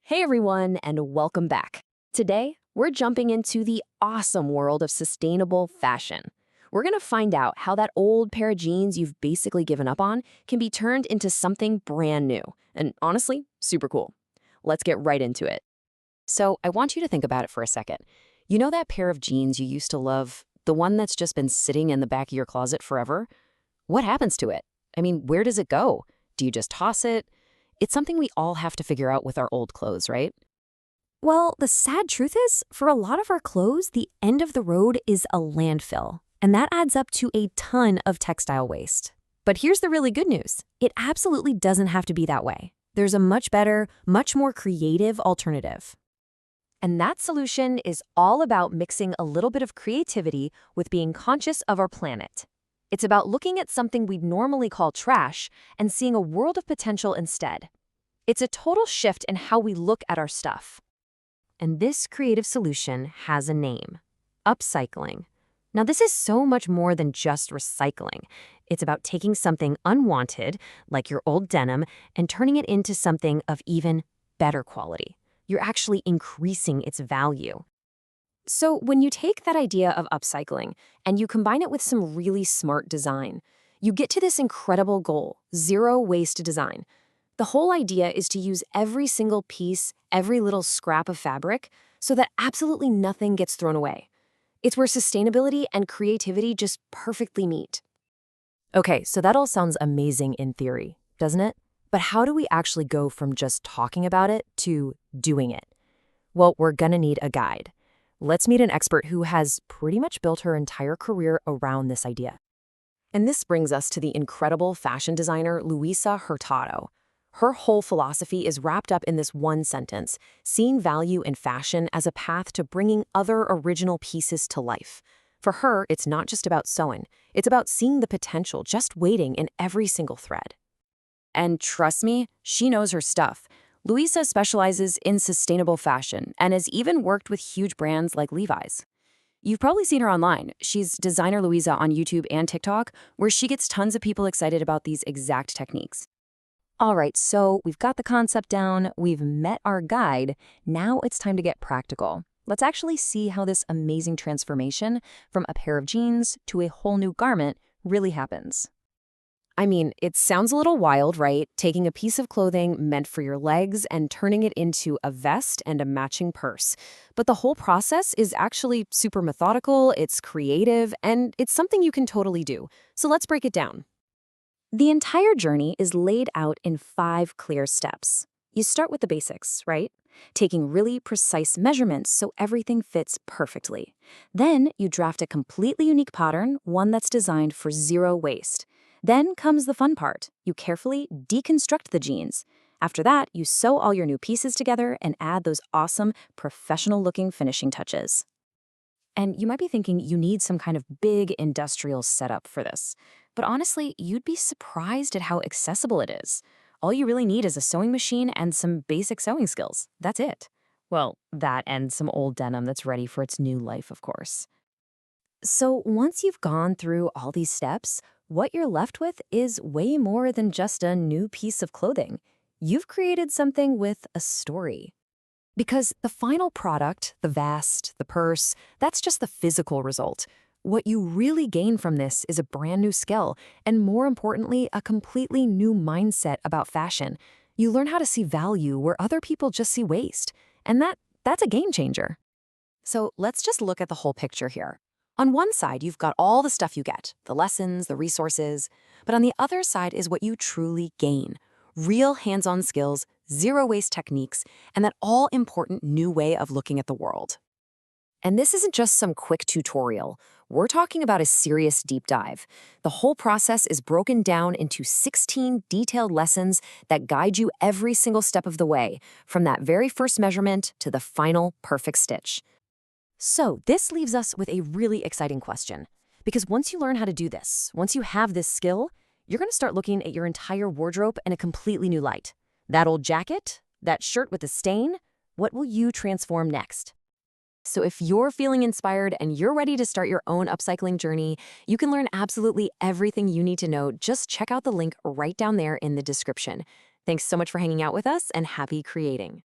Hey everyone, and welcome back. Today, we're jumping into the awesome world of sustainable fashion. We're gonna find out how that old pair of jeans you've basically given up on can be turned into something brand new, and honestly, super cool. Let's get right into it. So, I want you to think about it for a second. You know that pair of jeans you used to love, the one that's just been sitting in the back of your closet forever? What happens to it? I mean, where does it go? Do you just toss it? It's something we all have to figure out with our old clothes, right? Well, the sad truth is, for a lot of our clothes, the end of the road is a landfill, and that adds up to a ton of textile waste. But here's the really good news. It absolutely doesn't have to be that way. There's a much better, much more creative alternative. And that solution is all about mixing a little bit of creativity with being conscious of our planet. It's about looking at something we'd normally call trash and seeing a world of potential instead. It's a total shift in how we look at our stuff. And this creative solution has a name: upcycling. Now, this is so much more than just recycling. It's about taking something unwanted, like your old denim, and turning it into something of even better quality. You're actually increasing its value. So when you take that idea of upcycling and you combine it with some really smart design, you get to this incredible goal: zero waste design. The whole idea is to use every single piece, every little scrap of fabric, so that absolutely nothing gets thrown away. It's where sustainability and creativity just perfectly meet. Okay, so that all sounds amazing in theory, doesn't it? But how do we actually go from just talking about it to doing it? Well, we're gonna need a guide. Let's meet an expert who has pretty much built her entire career around this idea. And this brings us to the incredible fashion designer Luisa Hurtado. Her whole philosophy is wrapped up in this one sentence: seeing value in fashion as a path to bringing other original pieces to life. For her, it's not just about sewing. It's about seeing the potential just waiting in every single thread. And trust me, she knows her stuff. Luisa specializes in sustainable fashion and has even worked with huge brands like Levi's. You've probably seen her online. She's Designer Luisa on YouTube and TikTok, where she gets tons of people excited about these exact techniques. All right, so we've got the concept down, we've met our guide, now it's time to get practical. Let's actually see how this amazing transformation from a pair of jeans to a whole new garment really happens. I mean, it sounds a little wild, right? Taking a piece of clothing meant for your legs and turning it into a vest and a matching purse. But the whole process is actually super methodical, it's creative, and it's something you can totally do. So let's break it down. The entire journey is laid out in 5 clear steps. You start with the basics, right? Taking really precise measurements so everything fits perfectly. Then you draft a completely unique pattern, one that's designed for zero waste. Then comes the fun part. You carefully deconstruct the jeans. After that, you sew all your new pieces together and add those awesome, professional-looking finishing touches. And you might be thinking you need some kind of big industrial setup for this. But honestly, you'd be surprised at how accessible it is. All you really need is a sewing machine and some basic sewing skills. That's it. Well, that and some old denim that's ready for its new life, of course. So once you've gone through all these steps, what you're left with is way more than just a new piece of clothing. You've created something with a story. Because the final product, the vest, the purse, that's just the physical result. What you really gain from this is a brand new skill, and more importantly, a completely new mindset about fashion. You learn how to see value where other people just see waste. And that's a game changer. So let's just look at the whole picture here. On one side, you've got all the stuff you get, the lessons, the resources. But on the other side is what you truly gain: real hands-on skills, zero waste techniques, and that all-important new way of looking at the world. And this isn't just some quick tutorial. We're talking about a serious deep dive. The whole process is broken down into 16 detailed lessons that guide you every single step of the way, from that very first measurement to the final perfect stitch. So this leaves us with a really exciting question. Because once you learn how to do this, once you have this skill, you're going to start looking at your entire wardrobe in a completely new light. That old jacket, that shirt with the stain, what will you transform next? So if you're feeling inspired and you're ready to start your own upcycling journey, you can learn absolutely everything you need to know. Just check out the link right down there in the description. Thanks so much for hanging out with us, and happy creating.